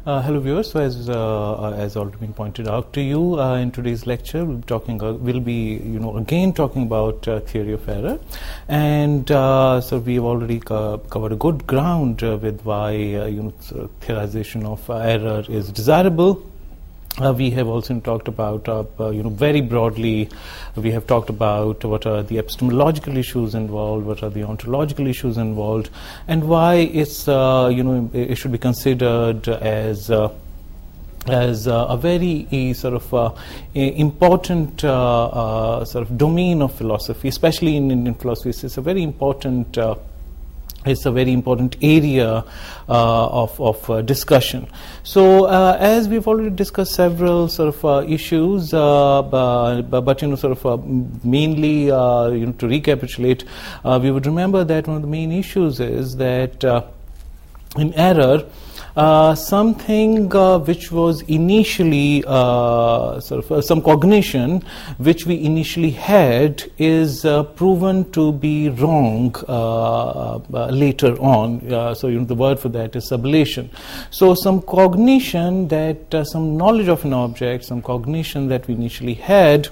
Hello viewers. So as already been pointed out to you, in today's lecture we'll be again talking about theory of error, and so we've already covered a good ground with why theorization of error is desirable. We have also talked about, very broadly, we have talked about what are the epistemological issues involved, what are the ontological issues involved, and why it's, it should be considered as a very important sort of domain of philosophy, especially in Indian philosophy. It's a very important area of discussion. So, as we've already discussed several sort of issues, mainly to recapitulate, we would remember that one of the main issues is that in error, something which was initially some cognition which we initially had is proven to be wrong later on. So the word for that is sublation. So some cognition that some knowledge of an object, some cognition that we initially had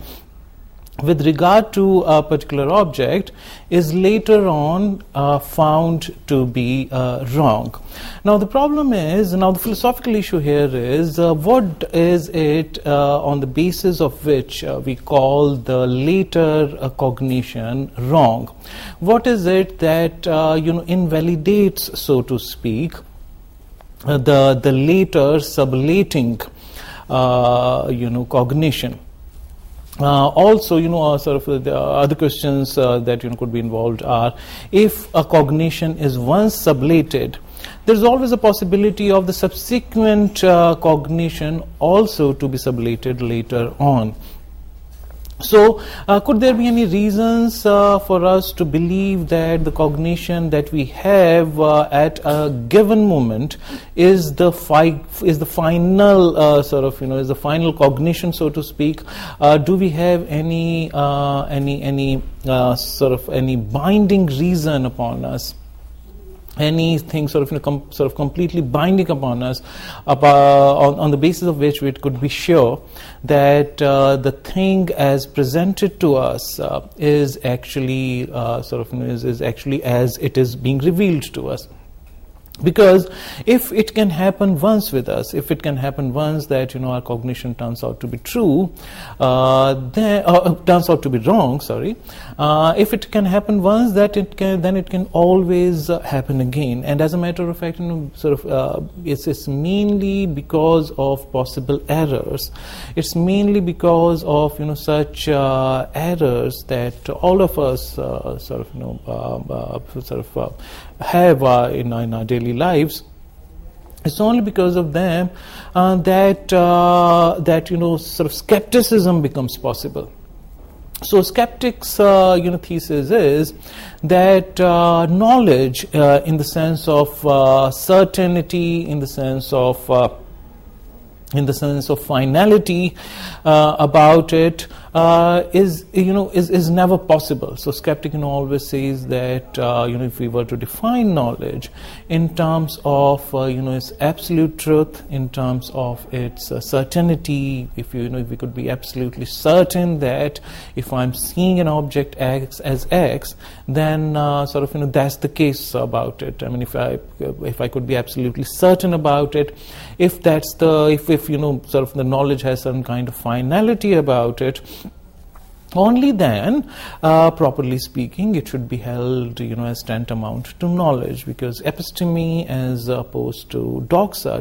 with regard to a particular object is later on found to be wrong. Now the problem is, the philosophical issue here is what is it on the basis of which we call the later cognition wrong? What is it that invalidates, so to speak, the later sublating cognition? Also, sort of the other questions that could be involved are, if a cognition is once sublated, there's always a possibility of the subsequent cognition also to be sublated later on. So, could there be any reasons for us to believe that the cognition that we have at a given moment is the final is the final cognition, so to speak? Do we have any binding reason upon us? Anything completely binding upon us on the basis of which we could be sure that the thing as presented to us is actually is actually as it is being revealed to us. Because if it can happen once with us, if it can happen once that our cognition turns out to be true, turns out to be wrong. If it can happen once, then it can always happen again. And as a matter of fact, it's mainly because of possible errors. It's mainly because of such errors that all of us have in our daily lives. It's only because of them that skepticism becomes possible. So skeptics' thesis is that knowledge, in the sense of certainty, in the sense of finality about it, is never possible. So skeptic always says that if we were to define knowledge in terms of its absolute truth, in terms of its certainty, if we could be absolutely certain that if I'm seeing an object X as X, then that's the case about it. I mean, if I could be absolutely certain about it, if that's the the knowledge has some kind of finality about it, only then, properly speaking, it should be held, as tantamount to knowledge. Because episteme, as opposed to doxa,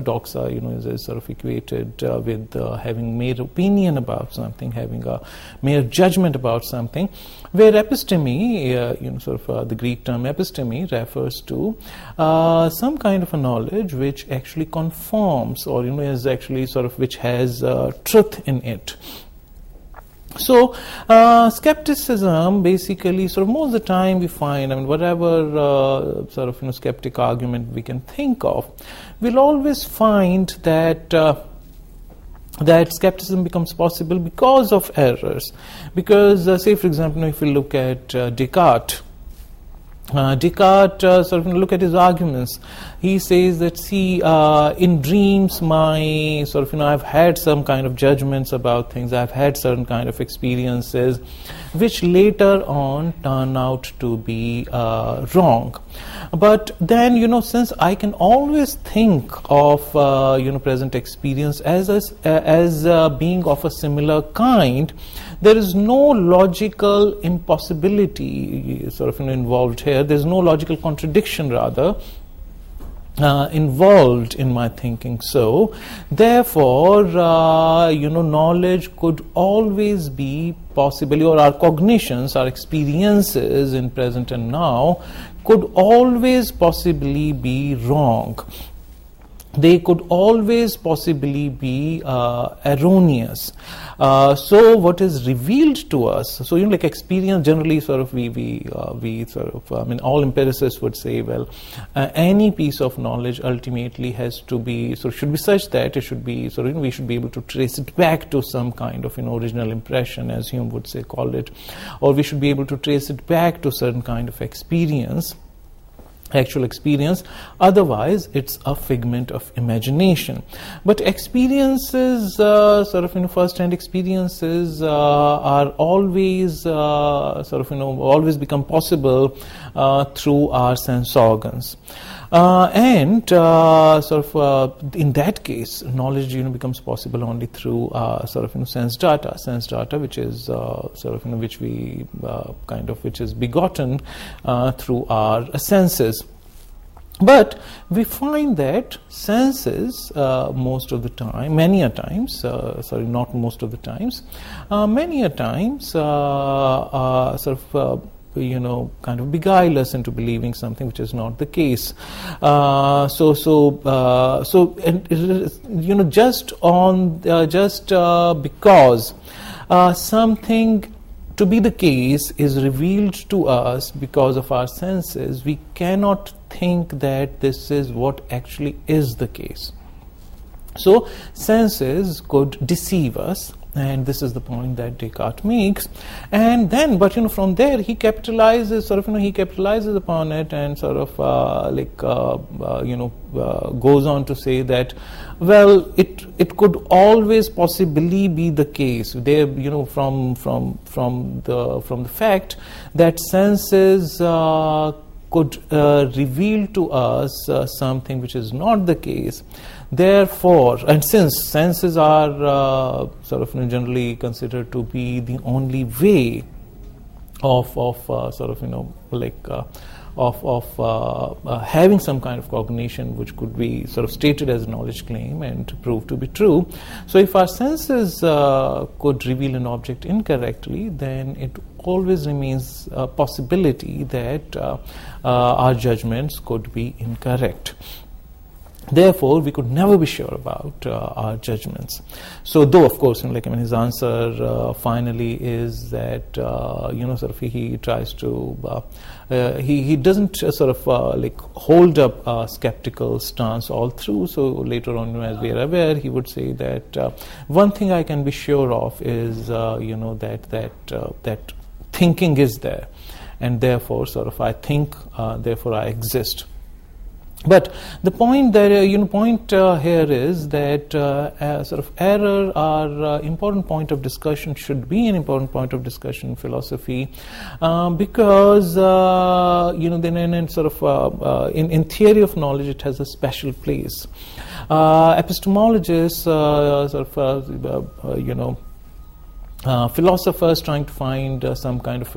is sort of equated with having mere opinion about something, having a mere judgment about something. Where episteme, the Greek term episteme refers to some kind of a knowledge which actually conforms, or is actually which has truth in it. So, skepticism basically, most of the time we find, whatever skeptic argument we can think of, we'll always find that that skepticism becomes possible because of errors. Because, say for example, if we look at Descartes, Descartes look at his arguments. He says that, see, in dreams, my I've had some kind of judgments about things. I've had certain kind of experiences, which later on turn out to be wrong. But then, since I can always think of present experience as being of a similar kind, there is no logical impossibility involved here. There's no logical contradiction, rather, involved in my thinking. So therefore knowledge could always be possibly, or our cognitions, our experiences in present and now, could always possibly be wrong. They could always possibly be erroneous. So what is revealed to us, so like experience generally we all empiricists would say, well, any piece of knowledge ultimately has to be, should be such that it should be, we should be able to trace it back to some kind of original impression, as Hume would say, call it, or we should be able to trace it back to certain kind of experience, actual experience. Otherwise it's a figment of imagination. But experiences, first-hand experiences are always always become possible through our sense organs. In that case, knowledge becomes possible only through sense data, which is which we which is begotten through our senses. But we find that senses, most of the time, many a times, not most of the times, many a times beguile us into believing something which is not the case. Because something to be the case is revealed to us because of our senses, we cannot think that this is what actually is the case. So senses could deceive us, and this is the point that Descartes makes. And then, but from there he capitalizes, he capitalizes upon it, and goes on to say that, well, it could always possibly be the case there, from the fact that senses could reveal to us something which is not the case. Therefore, and since senses are generally considered to be the only way of having some kind of cognition which could be stated as a knowledge claim and proved to be true. So if our senses could reveal an object incorrectly, then it always remains a possibility that our judgments could be incorrect. Therefore, we could never be sure about our judgments. So, though of course, his answer finally is that he tries to he doesn't hold up a skeptical stance all through. So later on, as we are aware, he would say that one thing I can be sure of is that thinking is there, and therefore I think, therefore I exist. But the point that here is that error, our important point of discussion, should be an important point of discussion in philosophy, because then in theory of knowledge it has a special place. Epistemologists, philosophers trying to find some kind of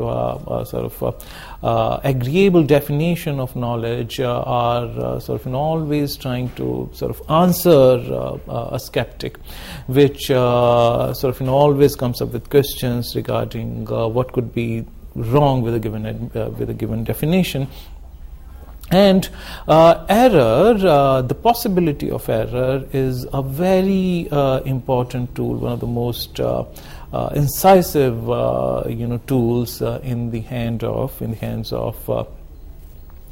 agreeable definition of knowledge are always trying to answer a skeptic, which always comes up with questions regarding what could be wrong with a given definition. And error, the possibility of error, is a very important tool, one of the most incisive tools in the hands of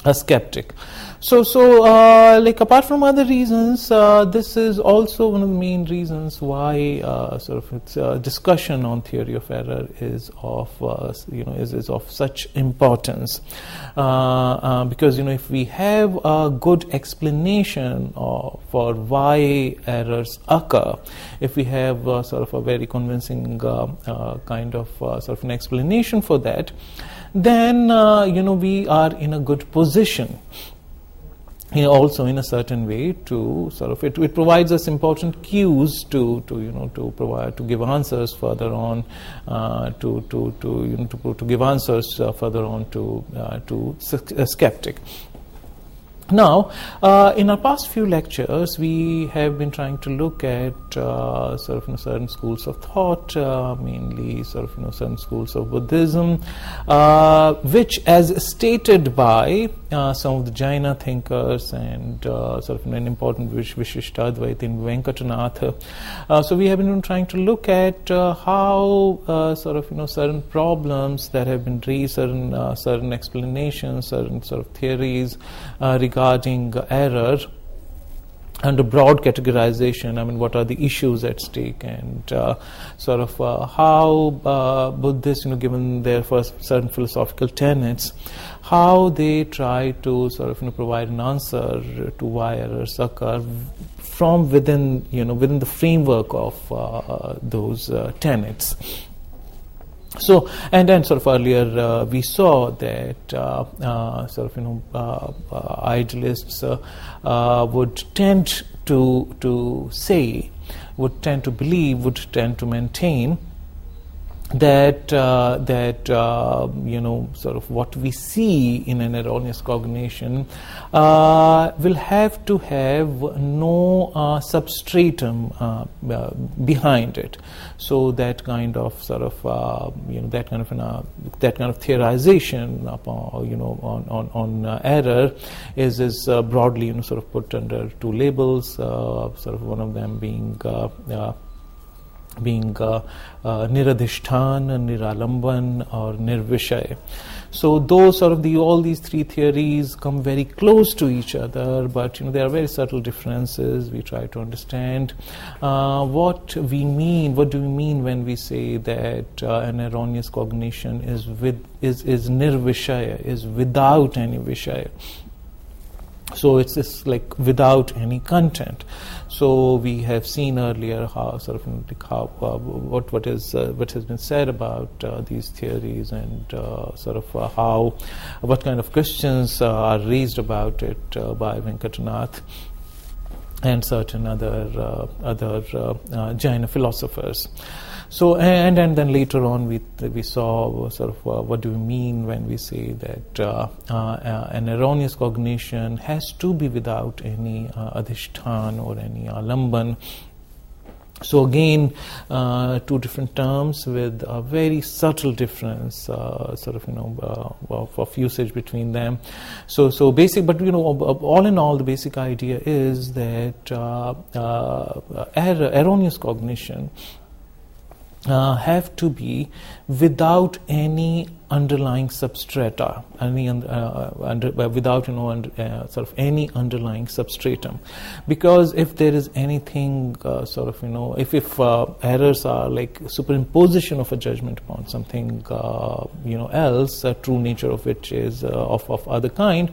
a skeptic. So like apart from other reasons, this is also one of the main reasons why sort of its discussion on theory of error is of is of such importance, because if we have a good explanation for why errors occur, if we have sort of a very convincing kind of sort of an explanation for that, then we are in a good position. Also in a certain way to sort of it provides us important cues to give answers further on, to give answers further on to a skeptic. Now, in our past few lectures, we have been trying to look at certain schools of thought, mainly certain schools of Buddhism, which, as stated by some of the Jaina thinkers and an important Vishishtadvaita in Venkatanath. So we have been trying to look at how certain problems that have been raised, certain explanations, certain sort of theories regarding error under broad categorization. I mean, what are the issues at stake, and how Buddhists, given their first certain philosophical tenets, how they try to provide an answer to why errors occur from within the framework of those tenets. So, and then earlier we saw that idealists would tend to say, would tend to believe, would tend to maintain that what we see in an erroneous cognition will have to have no substratum behind it. So that kind of that kind of theorization on error is broadly put under two labels. One of them being niradhishtan, niralamban, or nirvishay. So those all these three theories come very close to each other, but there are very subtle differences. We try to understand what do we mean when we say that an erroneous cognition is nirvishaya, is without any vishaya. So it's just like without any content. So we have seen earlier how what has been said about these theories, and what kind of questions are raised about it by Venkatanath and certain other Jaina philosophers. So and then later on we saw what do we mean when we say that an erroneous cognition has to be without any adhishtan or any alamban. So again, two different terms with a very subtle difference, of usage between them. So basic, but all in all, the basic idea is that erroneous cognition have to be without any underlying substrata, without any underlying substratum, because if there is anything if errors are like superimposition of a judgment upon something else, a true nature of which is of other kind,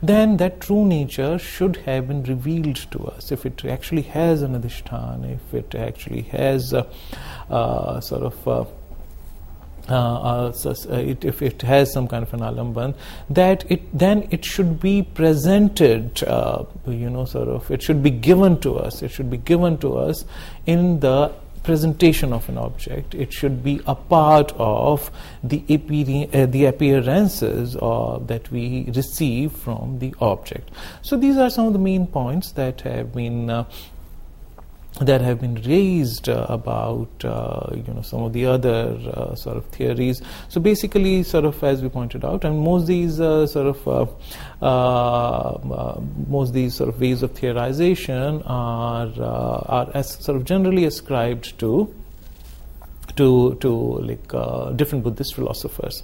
then that true nature should have been revealed to us. If it actually has an adhishtan, if it actually has if it has some kind of an alamban, then it should be presented, it should be given to us. It should be given to us in the presentation of an object. It should be a part of the appearances that we receive from the object. So these are some of the main points that have been raised about some of the other theories. So basically, as we pointed out, and most these ways of theorization are generally ascribed to different Buddhist philosophers.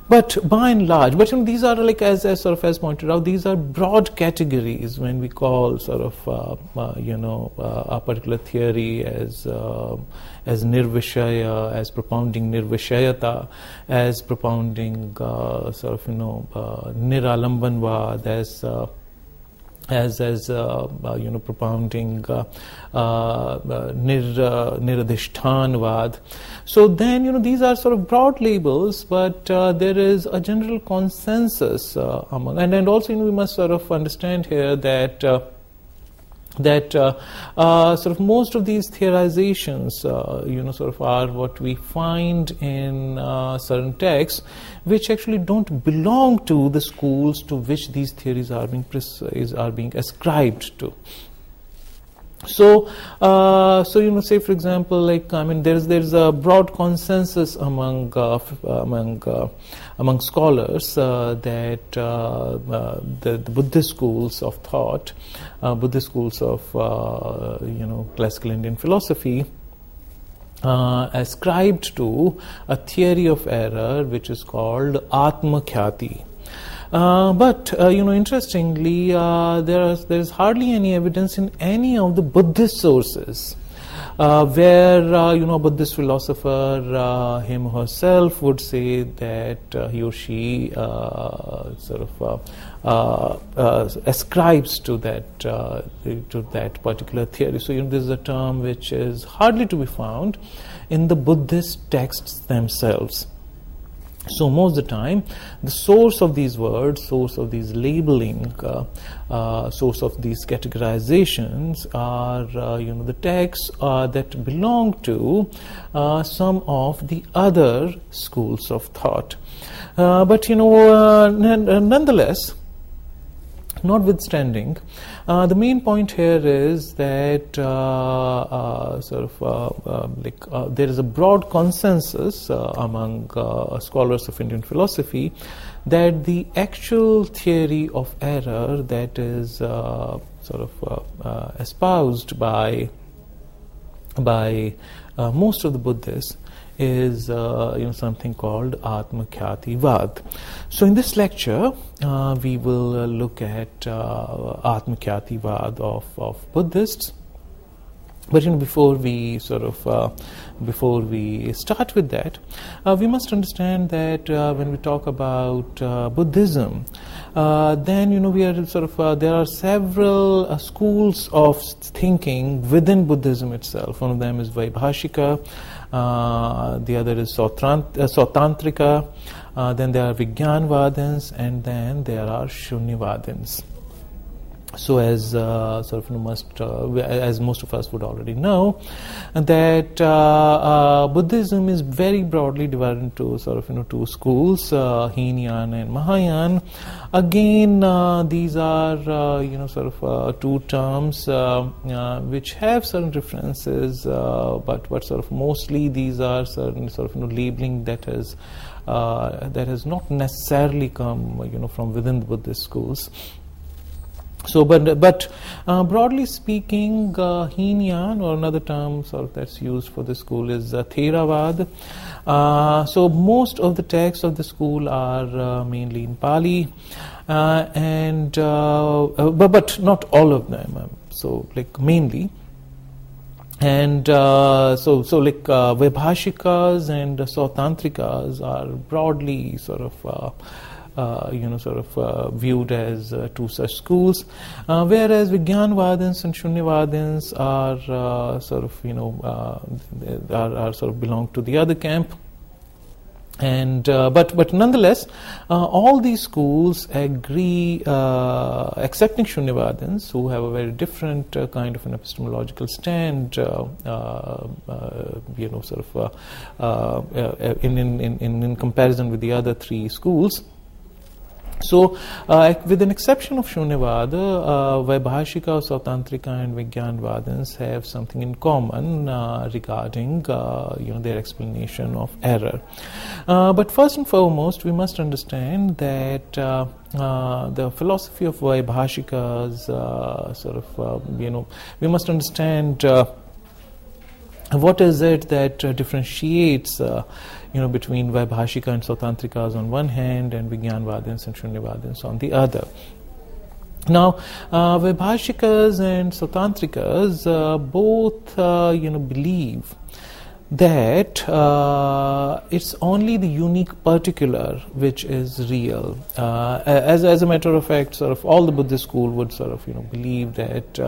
But by and large, these are like as pointed out, these are broad categories when we call a particular theory as nirvishaya, as propounding nirvishayata, as propounding niralambanvad, as propounding niradhishtanvad. So then these are sort of broad labels, but there is a general consensus among, and also we must sort of understand here that most of these theorizations are what we find in certain texts which actually don't belong to the schools to which these theories are being ascribed to. So, say for example, there's a broad consensus among scholars that the Buddhist schools of thought, Buddhist schools of classical Indian philosophy, ascribed to a theory of error which is called Atma Khyati. But interestingly, there is hardly any evidence in any of the Buddhist sources where a Buddhist philosopher, him or herself, would say that he or she ascribes to that particular theory. So this is a term which is hardly to be found in the Buddhist texts themselves. So most of the time, the source of these words, source of these labeling, source of these categorizations are the texts that belong to some of the other schools of thought. But nonetheless, notwithstanding, the main point here is that there is a broad consensus among scholars of Indian philosophy that the actual theory of error that is espoused by most of the Buddhists is something called Atma Khyati Vad. So in this lecture, we will look at Atma Khyati Vad of Buddhists. But before we start with that, we must understand that when we talk about Buddhism, then we are there are several schools of thinking within Buddhism itself. One of them is Vaibhashika, the other is Sautantrika, then there are Vijnanvadins, and then there are Shunyavadins. So as as most of us would already know, that Buddhism is very broadly divided into two schools, Hinayana and Mahayana. Again, these are two terms which have certain differences, but mostly these are certain labeling that has not necessarily come from within the Buddhist schools. So, but broadly speaking, Hinayana, or another term that's used for the school, is Theravada. So most of the texts of the school are mainly in Pali, and but not all of them. So mainly. And Vaibhashikas and Sautantrikas are broadly viewed as two such schools, whereas Vijnanvadins and Shunyavadins are belong to the other camp. And but nonetheless, all these schools agree, excepting Shunyavadins, who have a very different kind of an epistemological stand, in comparison with the other three schools. So, with an exception of Shunyavada, Vaibhashika, Sautantrika, and Vijnanvadins have something in common regarding their explanation of error. But first and foremost, we must understand that the philosophy of Vaibhashikas, we must understand what is it that differentiates between Vaibhashika and Sautantrikas on one hand and Vijnanvadins and Shunyavadins on the other? Now, Vaibhashikas and Sautantrikas both believe that it's only the unique particular which is real. As a matter of fact, sort of all the Buddhist school would sort of believe that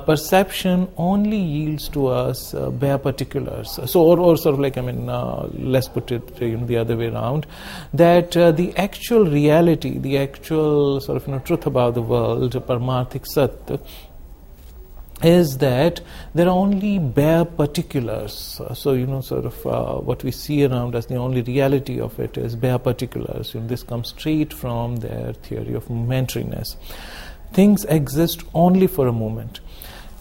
perception only yields to us bare particulars. So, or sort of like let's put it the other way around, that the actual reality, the actual sort of truth about the world, Paramarthik Sat, is that there are only bare particulars. So, sort of what we see around us, the only reality of it is bare particulars. This comes straight from their theory of momentariness. Things exist only for a moment,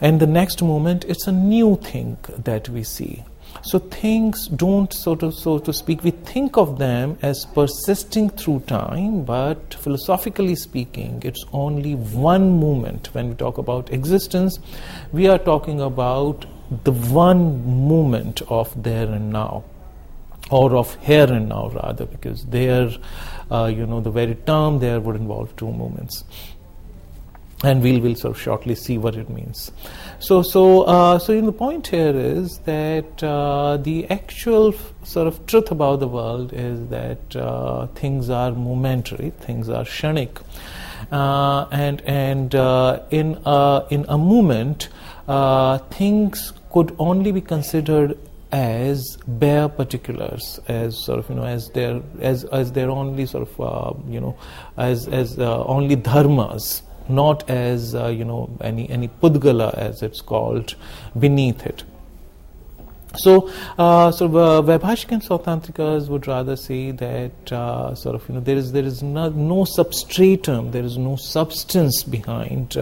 and the next moment it's a new thing that we see. So things don't, so to speak, we think of them as persisting through time, but philosophically speaking, it's only one moment. When we talk about existence, we are talking about the one moment of there and now, or of here and now rather, because there, the very term there would involve two moments. And we'll sort of shortly see what it means. So the point here is that the actual sort of truth about the world is that things are momentary, things are kshanik, and in a moment, things could only be considered as bare particulars, as sort of as they're only sort of as only dharmas, not as any pudgala, as it's called, beneath it. So Vaibhashika and Sautantrikas would rather say that there is no substratum, there is no substance behind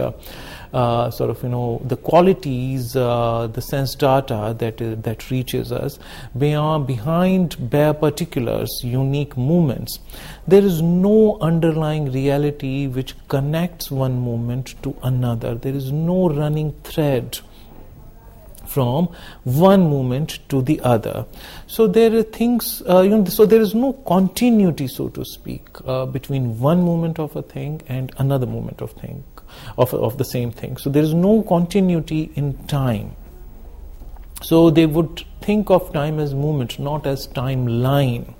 the qualities, the sense data that reaches us behind bare particulars, unique moments. There is no underlying reality which connects one moment to another. There is no running thread from one moment to the other. So there are things, so there is no continuity, so to speak, between one moment of a thing and another moment of thing, of the same thing. So there is no continuity in time. So they would think of time as movement, not as timeline.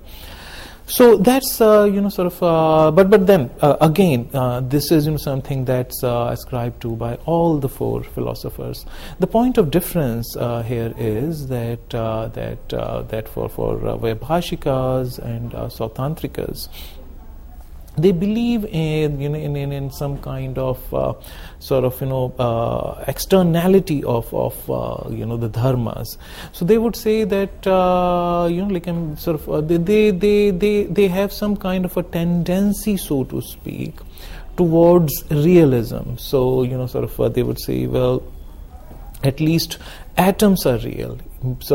So that's but then again, this is something that's ascribed to by all the four philosophers. The point of difference here is that for Vaibhashikas and Sautantrikas, they believe in some kind of externality of the dharmas. So they would say that they have some kind of a tendency, so to speak, towards realism. So they would say, well, at least atoms are real.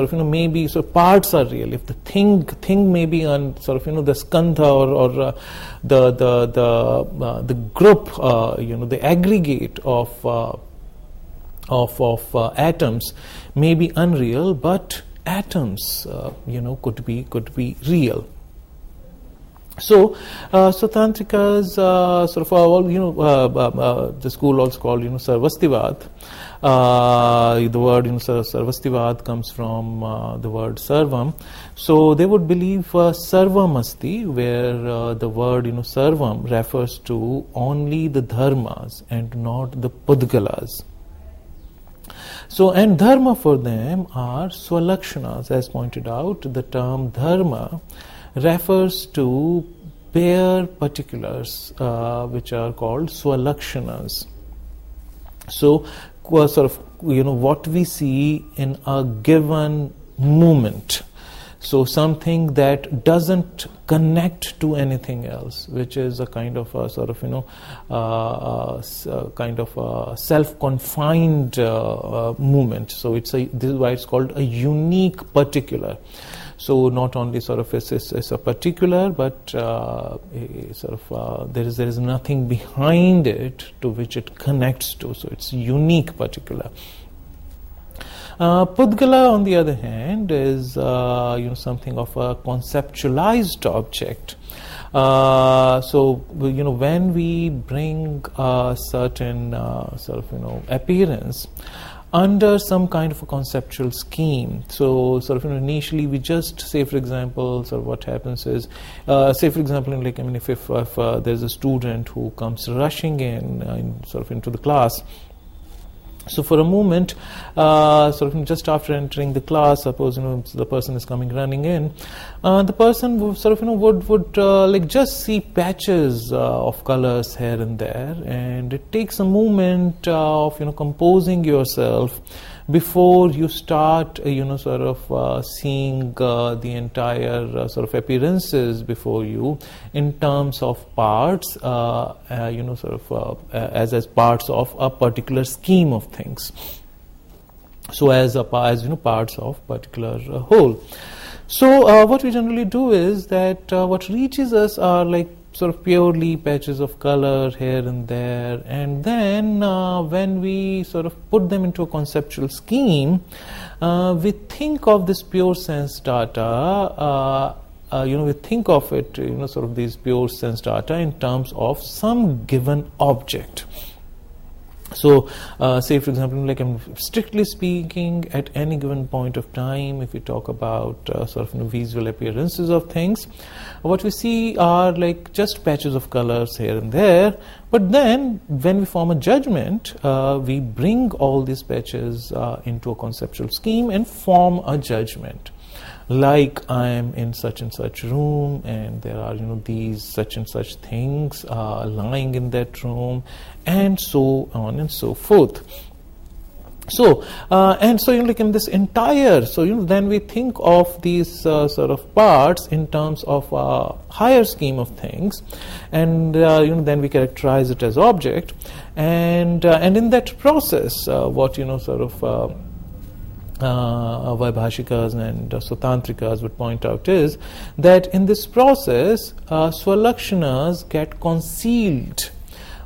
Maybe parts are real. If the thing may be on the skandha or the group, the aggregate of atoms may be unreal, but atoms could be real. So Tantrikas the school also called Sarvastivad. The word Sarvastivad comes from the word Sarvam. So they would believe Sarvam Asti, where the word Sarvam refers to only the dharmas and not the pudgalas. So, and dharma for them are swalakshanas. As pointed out, the term dharma refers to bare particulars, which are called swalakshanas. So, what we see in a given moment. So something that doesn't connect to anything else, which is a kind of a self-confined movement. So this is why it's called a unique particular. So not only it's a particular, but there is nothing behind it to which it connects to. So it's unique particular. Pudgala, on the other hand, is something of a conceptualized object. So when we bring a certain appearance under some kind of a conceptual scheme, so initially we just say, for example, what happens is, say for example, if there's a student who comes rushing into the class. So for a moment, just after entering the class, suppose the person is coming running in, the person would just see patches of colors here and there, and it takes a moment of composing yourself before you start seeing the entire appearances before you in terms of parts, as parts of a particular scheme of things. So as parts of particular whole. So what we generally do is that what reaches us are purely patches of color here and there, and then when we put them into a conceptual scheme, we think of this pure sense data, we think of it, these pure sense data in terms of some given object. So, say for example, strictly speaking, at any given point of time, if we talk about visual appearances of things, what we see are just patches of colors here and there. But then, when we form a judgment, we bring all these patches into a conceptual scheme and form a judgment. Like I am in such and such room, and there are these such and such things lying in that room, and so on and so forth. So in this entire, then we think of these parts in terms of a higher scheme of things, and then we characterize it as object, and in that process, what Vaibhashikas and Sutantrikas would point out is that in this process, Swalakshanas get concealed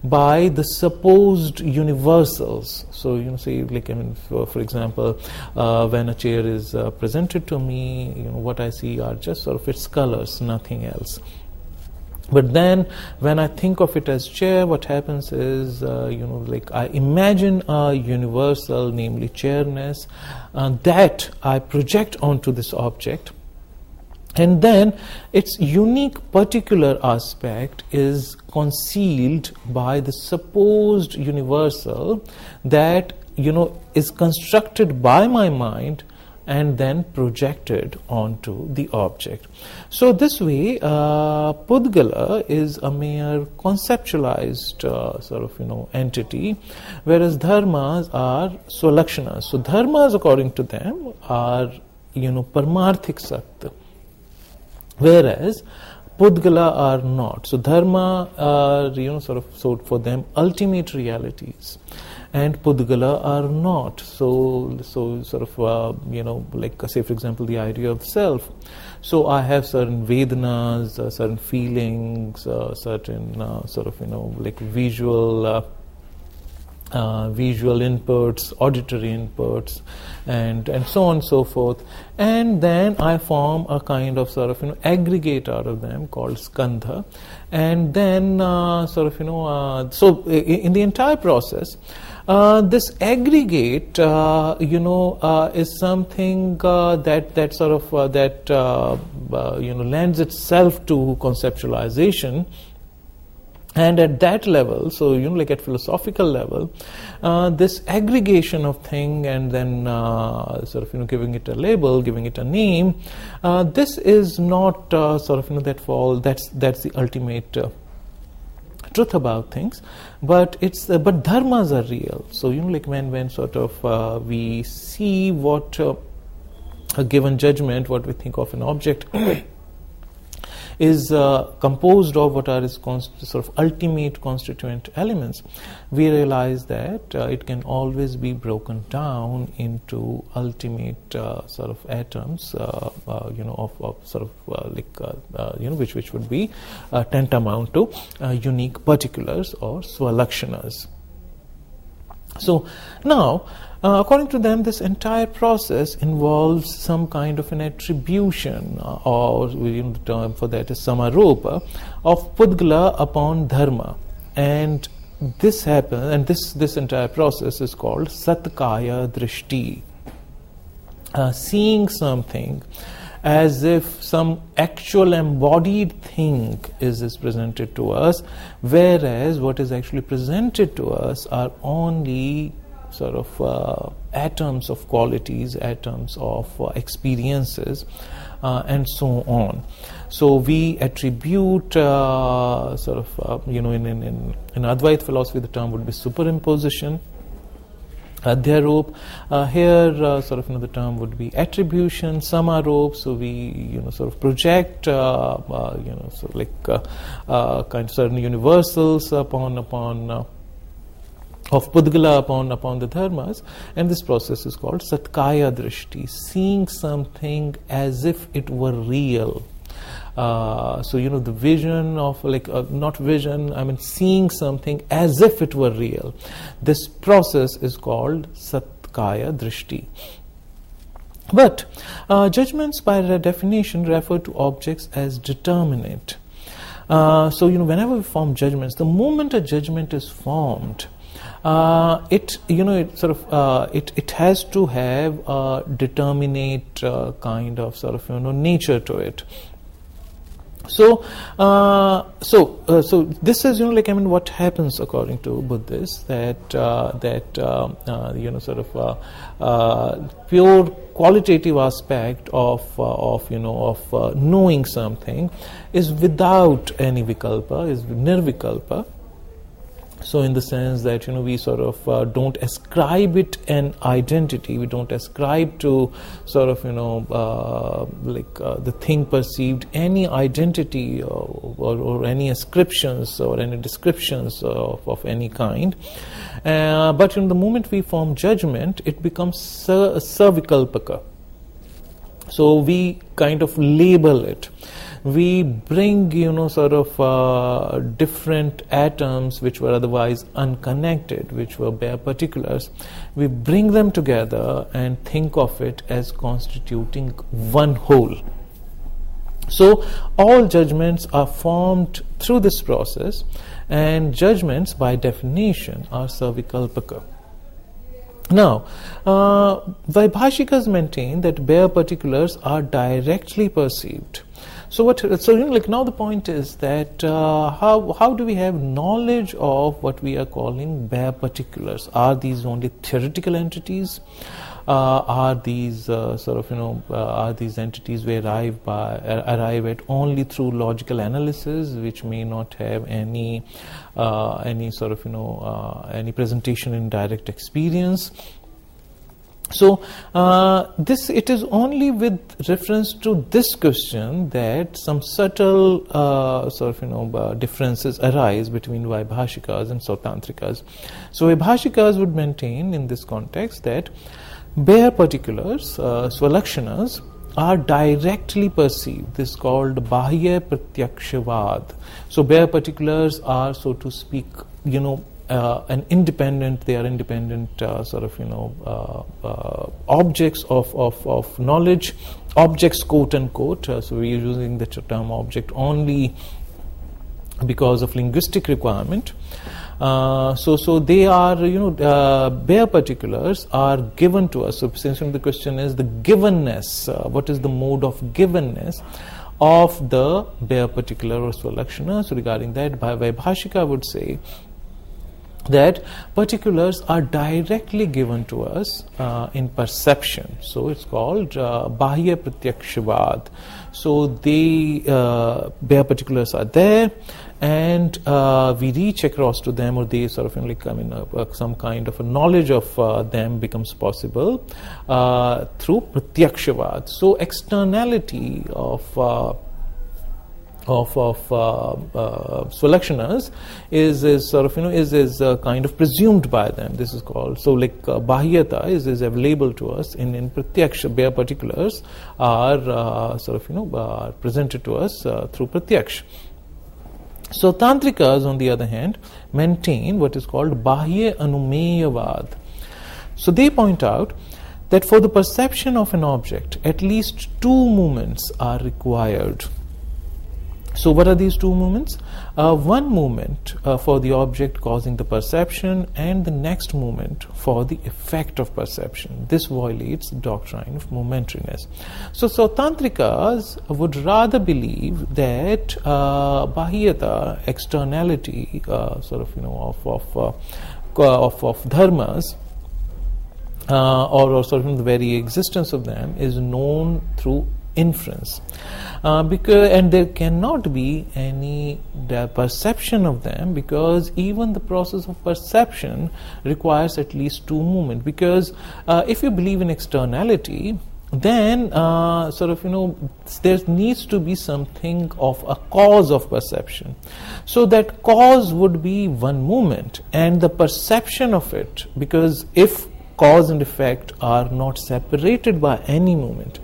by the supposed universals. So, say, for example, when a chair is presented to me, what I see are just its colors, nothing else. But then, when I think of it as chair, what happens is, I imagine a universal, namely chairness, that I project onto this object. And then, its unique particular aspect is concealed by the supposed universal that, is constructed by my mind and then projected onto the object. So this way, Pudgala is a mere conceptualized entity, whereas dharmas are swalakshanas. So dharmas, according to them, are paramarthik satya, whereas Pudgala are not. So dharma are so for them ultimate realities, and Pudgala are not. So say for example the idea of self. So I have certain vedanas, certain feelings, certain visual inputs, auditory inputs, and so on and so forth, and then I form a kind of aggregate out of them called skandha, and then so in the entire process, this aggregate is something that lends itself to conceptualization. And at that level, so at philosophical level, this aggregation of thing and then giving it a label, giving it a name, this is not that fall. That's the ultimate truth about things. But but dharmas are real. So when we see what a given judgment, what we think of an object. Is composed of what are its ultimate constituent elements, we realize that it can always be broken down into ultimate atoms, which would be tantamount to unique particulars or swalakshanas. So now, according to them, this entire process involves some kind of an attribution, or the term for that is samaropa, of Pudgala upon dharma. And this happens, and this entire process is called satkaya drishti, seeing something as if some actual embodied thing is presented to us, whereas what is actually presented to us are only sort of atoms of qualities, atoms of experiences, and so on. So we attribute in Advaita philosophy the term would be superimposition, adhyarop. Here the term would be attribution, samarop. So we sort of project kind of certain universals upon of Pudgala upon the dharmas, and this process is called satkaya drishti, seeing something as if it were real. The vision of not vision, I mean seeing something as if it were real. This process is called satkaya drishti. But judgments by definition refer to objects as determinate. Whenever we form judgments, the moment a judgment is formed, it has to have a determinate kind of nature to it. So this is what happens according to Buddhists, that pure qualitative aspect of knowing something is without any vikalpa, is nirvikalpa. So in the sense that we sort of don't ascribe it an identity, we don't ascribe to the thing perceived any identity or any ascriptions or any descriptions of any kind. But the moment we form judgment, it becomes savikalpaka. So we kind of label it. We bring, different atoms which were otherwise unconnected, which were bare particulars. We bring them together and think of it as constituting one whole. So all judgments are formed through this process, and judgments by definition are savikalpaka. Now, Vaibhashikas maintain that bare particulars are directly perceived. So now the point is that how do we have knowledge of what we are calling bare particulars? Are these only theoretical entities? Are these are these entities we arrive at only through logical analysis, which may not have any presentation in direct experience? So it is only with reference to this question that some subtle differences arise between Vaibhashikas and Sautantrikas. So Vaibhashikas would maintain in this context that bare particulars, swalakshanas, are directly perceived. This is called bahya pratyakshavad. So bare particulars are, so to speak, they are independent objects of knowledge, objects quote unquote. So we are using the term object only because of linguistic requirement. So they are, bare particulars are given to us. So essentially the question is the givenness. What is the mode of givenness of the bare particular or swalakshana? So regarding that, Vaibhashika would say that particulars are directly given to us in perception. So it's called bahya pratyakshavad. So they bare particulars are there, and we reach across to them, or they sort of some kind of a knowledge of them becomes possible through pratyakshavad. So externality of swalakshanas is kind of presumed by them. This is called, so bahyata is available to us in pratyaksha. Bare particulars are presented to us through pratyaksha. So Tantrikas, on the other hand, maintain what is called Bahya Anumeyavad. So they point out that for the perception of an object, at least two movements are required. So what are these two movements? One movement for the object causing the perception, and the next movement for the effect of perception. This violates the doctrine of momentariness. So Tantrikas would rather believe that Bahyata, externality, of dharmas, or sort of the very existence of them, is known through inference, and there cannot be any perception of them, because even the process of perception requires at least two movements. Because if you believe in externality, then there needs to be something of a cause of perception. So that cause would be one movement, and the perception of it, because if cause and effect are not separated by any movement,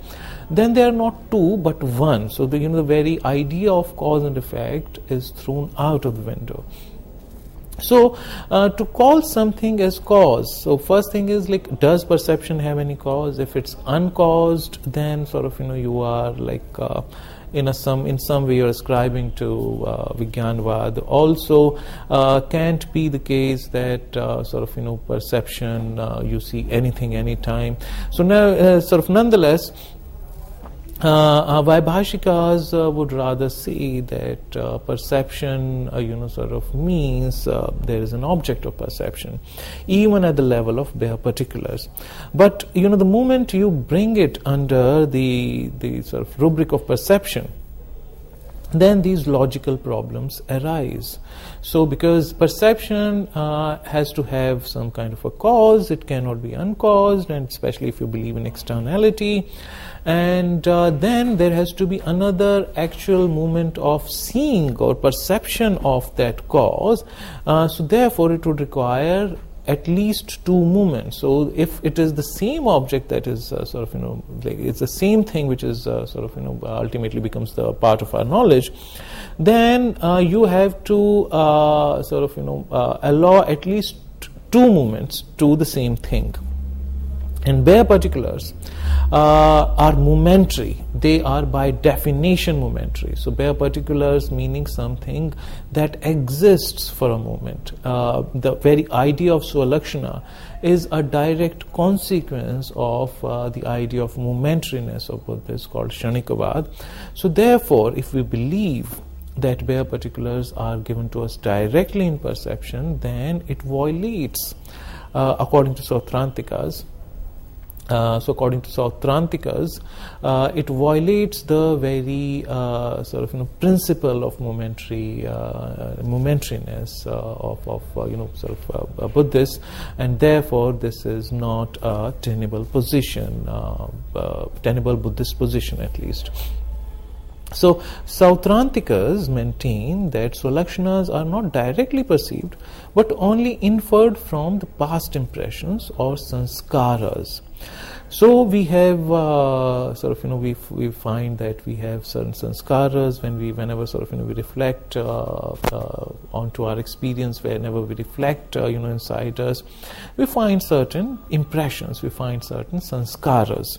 then they are not two but one. So the very idea of cause and effect is thrown out of the window. So to call something as cause, so first thing is, like, does perception have any cause? If it's uncaused, then you are like in some way you're ascribing to Vijnanavad. Also can't be the case that perception, you see anything anytime. So now nonetheless, Vaibhashikas would rather say that perception, means there is an object of perception, even at the level of bare particulars. But the moment you bring it under the sort of rubric of perception, then these logical problems arise. So because perception has to have some kind of a cause, it cannot be uncaused, and especially if you believe in externality. And then there has to be another actual moment of seeing or perception of that cause. So therefore it would require at least two movements. So if it is the same object that is it's the same thing which is ultimately becomes the part of our knowledge, then you have to allow at least two movements to the same thing. And bare particulars are momentary. They are by definition momentary. So bare particulars meaning something that exists for a moment. The very idea of Swalakshana is a direct consequence of the idea of momentariness of Buddha, is called Kshanikavad. So therefore, if we believe that bare particulars are given to us directly in perception, then it violates, according to Sautrantikas, it violates the very principle of momentariness of Buddhists, and therefore this is not a tenable position, tenable Buddhist position at least. So Sautrantikas maintain that Swalakshanas are not directly perceived but only inferred from the past impressions or sanskaras. So we have we find that we have certain sanskaras whenever we reflect onto our experience, whenever we reflect inside us, we find certain impressions, we find certain sanskaras.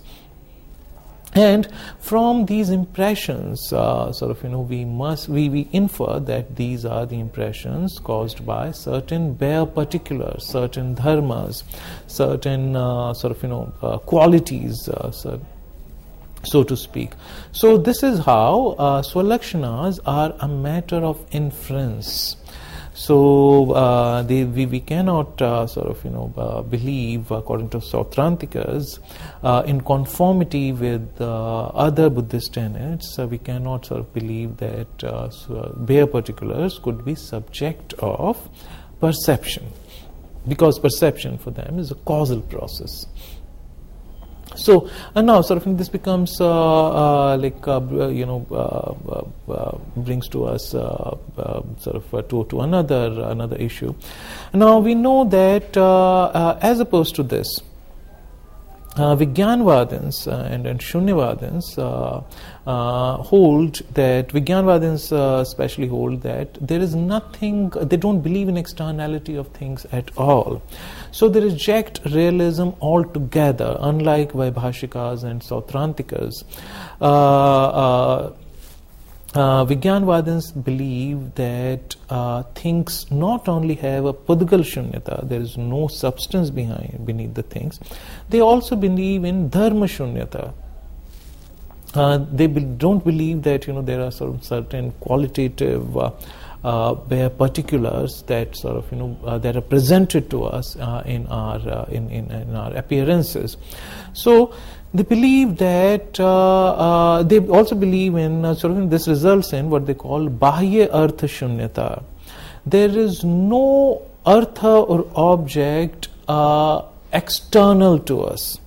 And from these impressions, we infer that these are the impressions caused by certain bare particulars, certain dharmas, certain qualities, so to speak. So this is how Swalakshanas are a matter of inference. So we cannot believe, according to Sautrantikas, in conformity with other Buddhist tenets. We cannot believe that bare particulars could be subject of perception, because perception for them is a causal process. So, and now this becomes brings to us to another issue. Now we know that as opposed to this, Vijnanvadins and Shunyavadins hold that, Vijnanvadins especially hold that there is nothing, they don't believe in externality of things at all. So they reject realism altogether, unlike Vaibhashikas and Sautrantikas. Vijnanvadins believe that things not only have a Pudgal Shunyata, there is no substance beneath the things, they also believe in Dharma Shunyata. They don't believe that there are sort of certain qualitative bare particulars that sort of that are presented to us in our appearances. So they believe that they also believe in this results in what they call Bahya Artha Shunyata. There is no artha or object external to us.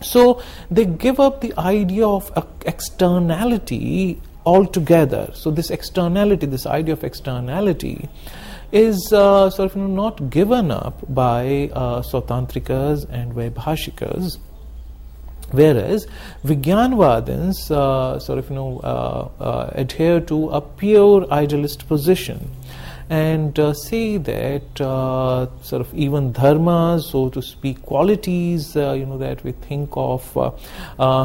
So they give up the idea of externality altogether. So this externality, this idea of externality, is not given up by Sautantrikas and Vaibhashikas, whereas Vijnanvadins adhere to a pure idealist position and say that even dharmas, so to speak, qualities that we think of,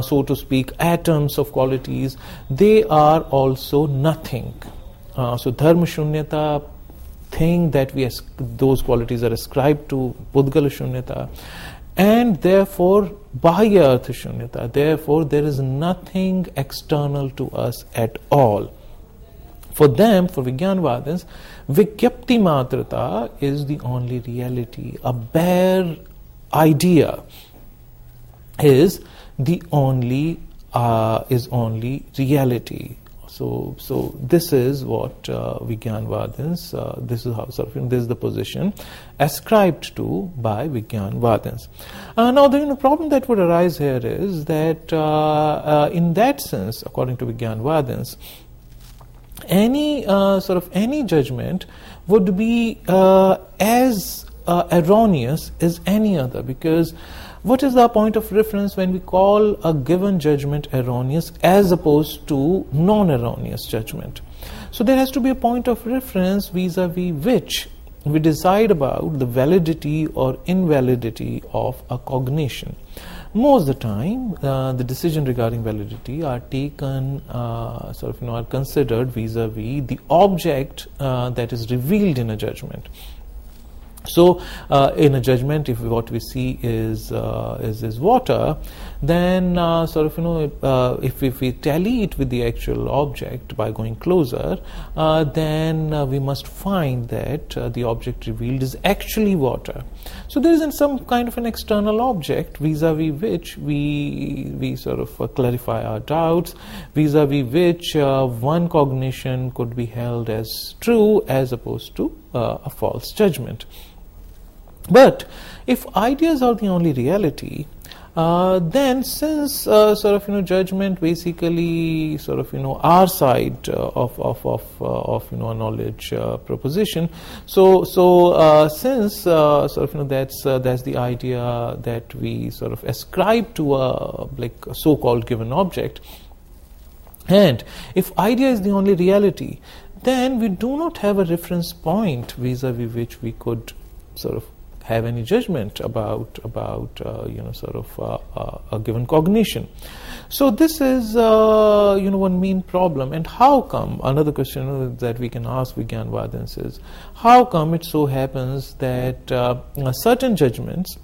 so to speak, atoms of qualities, they are also nothing. So dharma shunyata, thing that those qualities are ascribed to Pudgala shunyata, and therefore Bahya Artha Shunyata, therefore there is nothing external to us at all. For them, for Vijnanvadins, Vikyapti Matrata is the only reality. A bare idea is the only reality. So this is what Vijnanvadins, this is how this is the position ascribed to by Vijnanvadins. Now the problem that would arise here is that in that sense, according to Vijnanvadins, any judgment would be as erroneous as any other, because what is the point of reference when we call a given judgment erroneous as opposed to non-erroneous judgment? So there has to be a point of reference vis-a-vis which we decide about the validity or invalidity of a cognition. Most of the time, the decision regarding validity are taken, are considered vis-a-vis the object that is revealed in a judgment. So, in a judgment, if what we see is water, then if we tally it with the actual object by going closer, then we must find that the object revealed is actually water. So there is some kind of an external object vis-a-vis which we clarify our doubts, vis-a-vis which one cognition could be held as true as opposed to a false judgment. But if ideas are the only reality, then since judgment basically our side of a knowledge proposition, so since that's the idea that we ascribe to a so-called given object, and if idea is the only reality, then we do not have a reference point vis-a-vis which we could have any judgment about a given cognition. So this is one main problem. And how come, another question that we can ask Vijnanvadins is, how come it so happens that certain judgments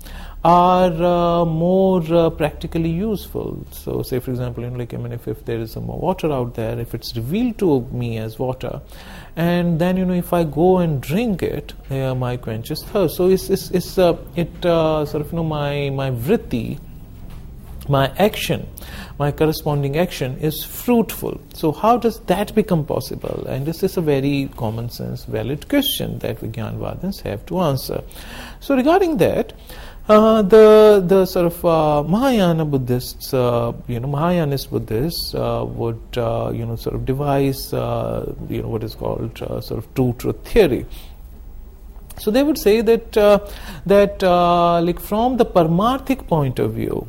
are more practically useful? So say for example, if there is some water out there, if it's revealed to me as water, and then if I go and drink it, my quenches thirst. So my vritti, my action, my corresponding action is fruitful. So how does that become possible? And this is a very common sense, valid question that Vijnanvadins have to answer. So regarding that, the Mahayana Buddhists, Mahayanist Buddhists would devise what is called true truth theory. So they would say that like from the Paramarthic point of view,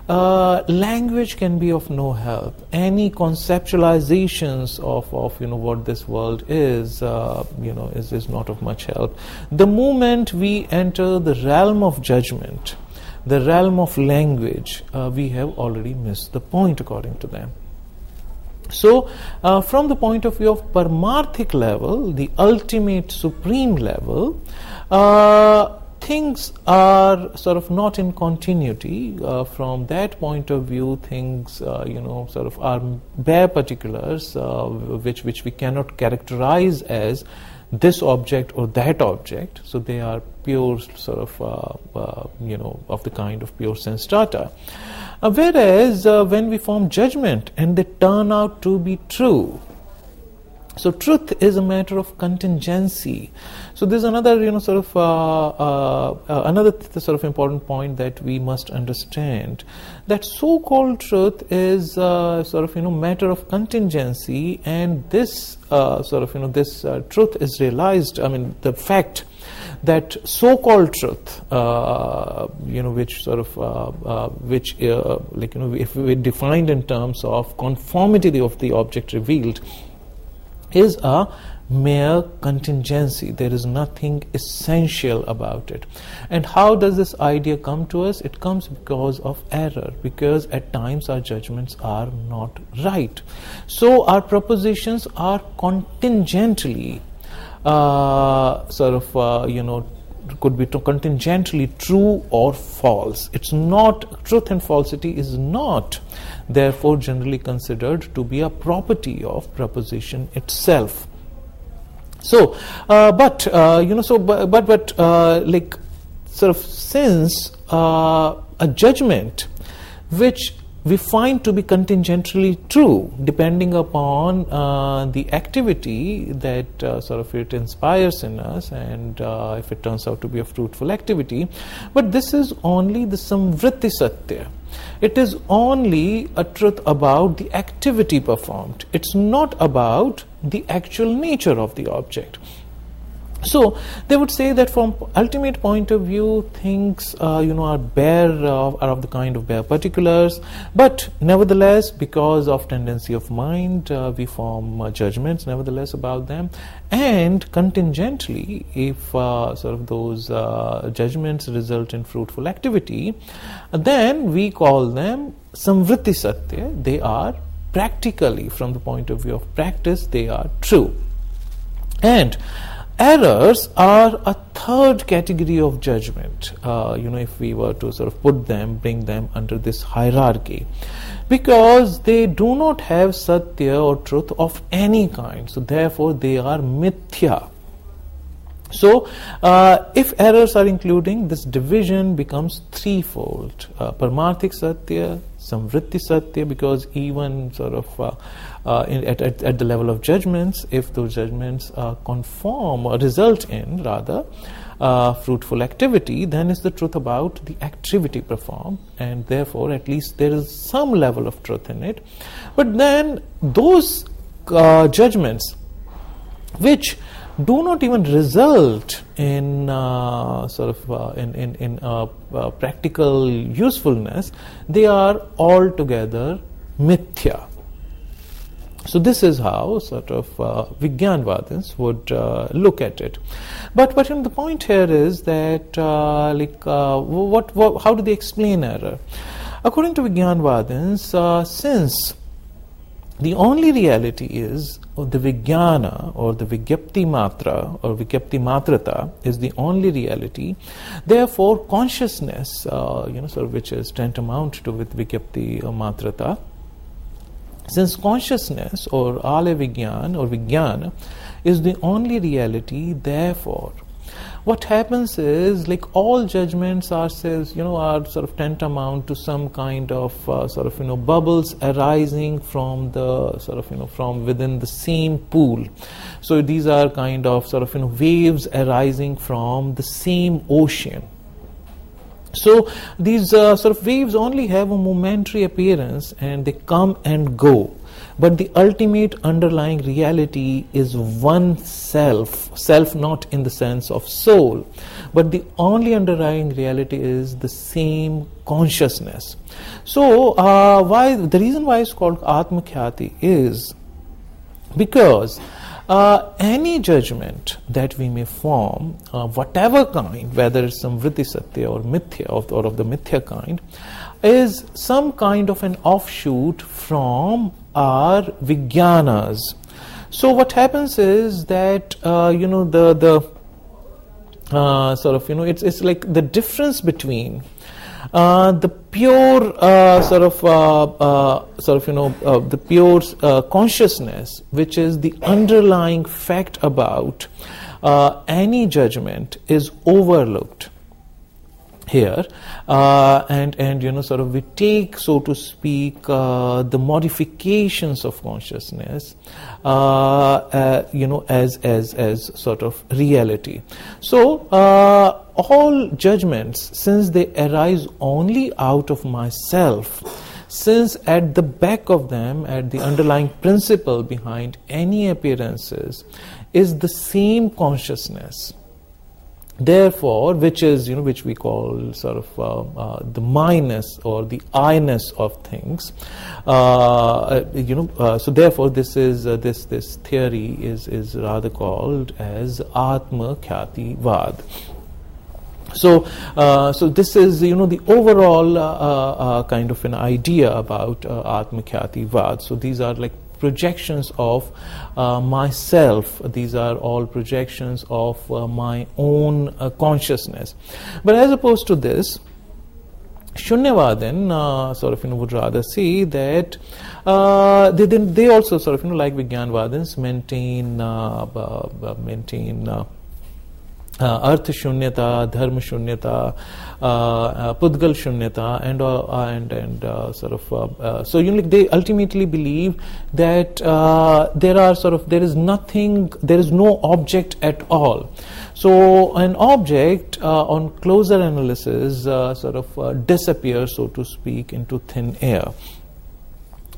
language can be of no help. Any conceptualizations of what this world is is not of much help. The moment we enter the realm of judgment, the realm of language, we have already missed the point according to them. So, from the point of view of Paramarthic level, the ultimate supreme level, things are sort of not in continuity. From that point of view, things sort of are bare particulars, which we cannot characterize as this object or that object. So they are pure sort of of the kind of pure sense data. Whereas when we form judgment and they turn out to be true, so truth is a matter of contingency. So there's another sort of important point that we must understand, that so-called truth is matter of contingency, and this truth is realized. I mean, the fact that so-called truth, if we defined in terms of conformity of the object revealed, is a mere contingency. There is nothing essential about it. And how does this idea come to us? It comes because of error, because at times our judgments are not right. So our propositions are contingently could be contingently true or false. It's not, truth and falsity is not therefore generally considered to be a property of proposition itself. So, since a judgment which we find to be contingently true, depending upon the activity that it inspires in us, and if it turns out to be a fruitful activity. But this is only the samvritti satya. It is only a truth about the activity performed. It's not about the actual nature of the object. So they would say that from ultimate point of view, things are bare, are of the kind of bare particulars, but nevertheless, because of tendency of mind, we form judgments nevertheless about them, and contingently, if those judgments result in fruitful activity, then we call them samvritti satya. They are practically, from the point of view of practice, they are true. And errors are a third category of judgment, if we were to bring them under this hierarchy, because they do not have satya or truth of any kind, so therefore they are mithya. So, if errors are including, this division becomes threefold: Paramarthic satya, samvritti satya, because even at the level of judgments, if those judgments conform or result in rather fruitful activity, then is the truth about the activity performed, and therefore at least there is some level of truth in it. But then those judgments which do not even result in practical usefulness, they are altogether mithya. So this is how Vijnanvadins would look at it. But the point here is that how do they explain error? According to Vijnanvadins, since the only reality is the Vijnana or the Vigyapti Matra or Vigyapti Matrata is the only reality. Therefore, consciousness, which is tantamount to with Vigyapti Matrata, since consciousness or Ale Vigyan or Vijnana is the only reality, therefore, what happens is, like all judgments are tantamount to some kind of bubbles arising from the from within the same pool. So these are kind of waves arising from the same ocean. So these sort of waves only have a momentary appearance and they come and go. But the ultimate underlying reality is one self not in the sense of soul, but the only underlying reality is the same consciousness. So the reason why it's called Atmakhyati is because any judgment that we may form, whatever kind, whether it's some vritti satya or mithya or of the mithya kind, is some kind of an offshoot from our vijnanas. So what happens is that the sort of it's like the difference between the pure the pure consciousness, which is the underlying fact about any judgment, is overlooked here, and sort of we take, so to speak, the modifications of consciousness as sort of reality. So all judgments, since they arise only out of myself, since at the back of them, at the underlying principle behind any appearances, is the same consciousness, therefore, which we call sort of the minus or the I-ness of things. So therefore, this theory is rather called as Atmakhyati Vad. So this is the overall kind of an idea about Atmakhyati Vad. So these are like projections of myself. These are all projections of my own consciousness. But as opposed to this, Shunyavadin would rather say that they also sort of like Vijnanvadins maintain Artha Shunyata, Dharma Shunyata, Pudgal Shunyata, and they ultimately believe that there is no object at all. So an object on closer analysis disappears, so to speak, into thin air.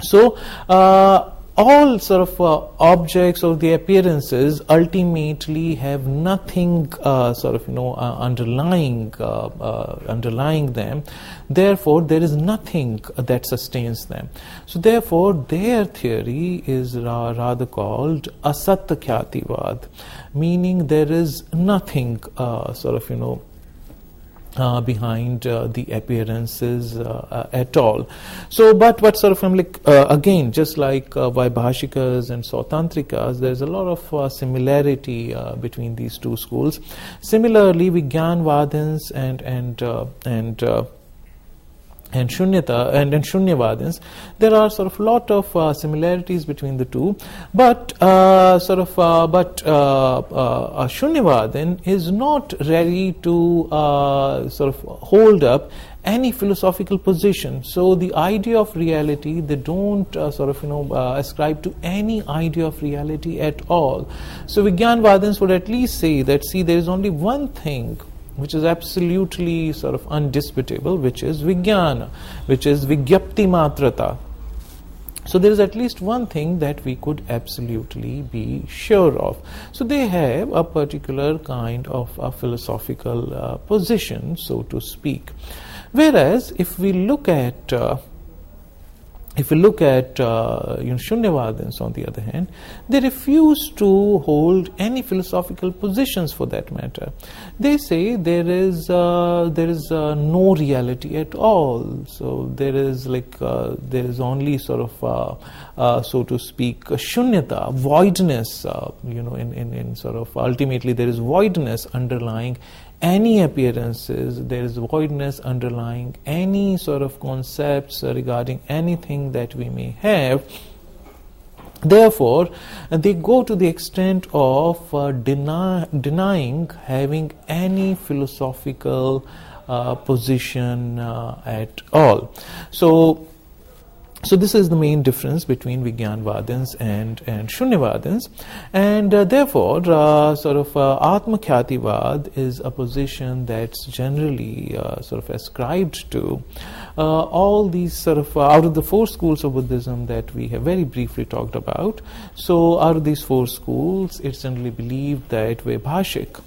So all sort of objects or the appearances ultimately have nothing underlying them. Therefore, there is nothing that sustains them. So therefore, their theory is rather called Asatyakhyaativad, meaning there is nothing behind the appearances at all. So, but again, just like Vaibhashikas and Sautantrikas, there is a lot of similarity between these two schools. Similarly, Vijnanvadins and Shunyata and Shunyavadins, there are sort of lot of similarities between the two, but Shunyavadin is not ready to hold up any philosophical position. So the idea of reality, they don't ascribe to any idea of reality at all. So Vijnanvadins would at least say that, see, there is only one thing which is absolutely sort of undisputable, which is Vijnana, which is Vigyapti Matrata. So there is at least one thing that we could absolutely be sure of. So they have a particular kind of a philosophical position, so to speak. Whereas if we look at Shunyavadins, on the other hand, they refuse to hold any philosophical positions for that matter. They say there is no reality at all. So there is only sort of so to speak shunyata, voidness. In sort of ultimately there is voidness underlying any appearances, there is voidness underlying any sort of concepts regarding anything that we may have. Therefore, they go to the extent of denying having any philosophical position at all. So So this is the main difference between Vigyanvadins and Shunyavadins, and therefore Atmakhyativad is a position that's generally sort of ascribed to all these sort of out of the four schools of Buddhism that we have very briefly talked about. So out of these four schools, it's generally believed that Vaibhashik,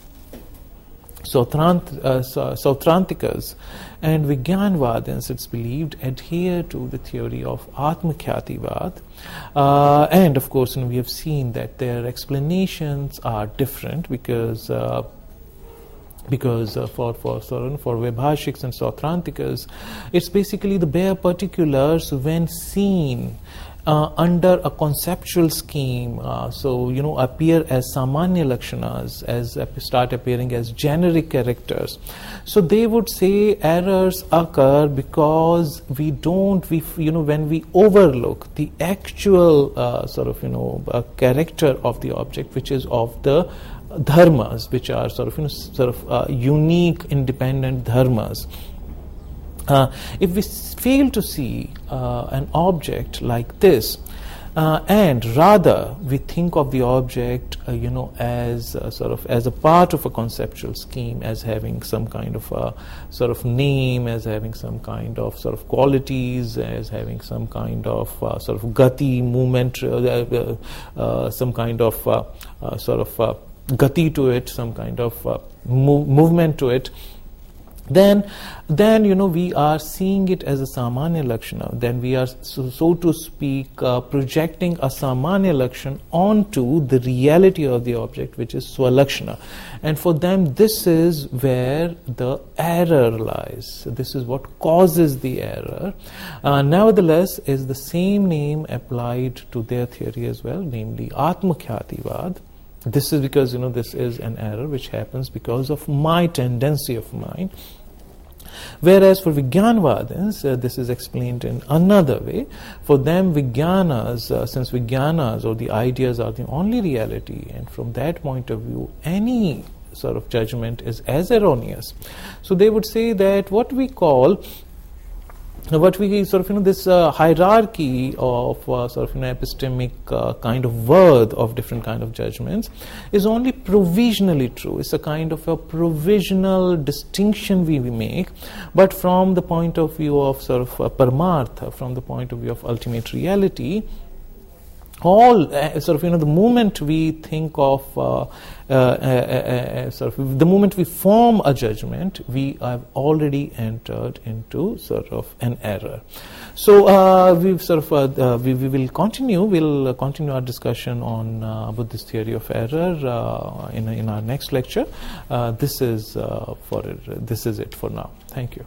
Sautrantikas and Vigyanvadins, it's believed, adhere to the theory of Atmakhyativad, and of course we have seen that their explanations are different because for Vaibhashiks and Sautrantikas, it's basically the bare particulars when seen under a conceptual scheme, appear as samanya lakshanas, as start appearing as generic characters. So they would say errors occur because when we overlook the actual character of the object, which is of the dharmas, which are unique, independent dharmas. If we fail to see an object like this, and rather we think of the object, as a part of a conceptual scheme, as having some kind of a sort of name, as having some kind of sort of qualities, as having some kind of sort of gati movement, some kind of gati to it, some kind of movement to it. Then we are seeing it as a samanya lakshana. Then we are, so to speak, projecting a samanya lakshana onto the reality of the object, which is swalakshana. And for them, this is where the error lies. This is what causes the error. Nevertheless, is the same name applied to their theory as well, namely Atmakhyativad. This is because, this is an error which happens because of my tendency of mind. Whereas for Vigyanvadins, this is explained in another way. For them, Vigyanas, since Vigyanas or the ideas are the only reality, and from that point of view, any sort of judgment is as erroneous. So they would say that what we this hierarchy of epistemic kind of worth of different kind of judgments is only provisionally true. It's a kind of a provisional distinction we make, but from the point of view of paramartha, from the point of view of ultimate reality, all the moment we think of the moment we form a judgment, we have already entered into an error. So we will continue. We'll continue our discussion on Buddhist theory of error in our next lecture. This is it for now. Thank you.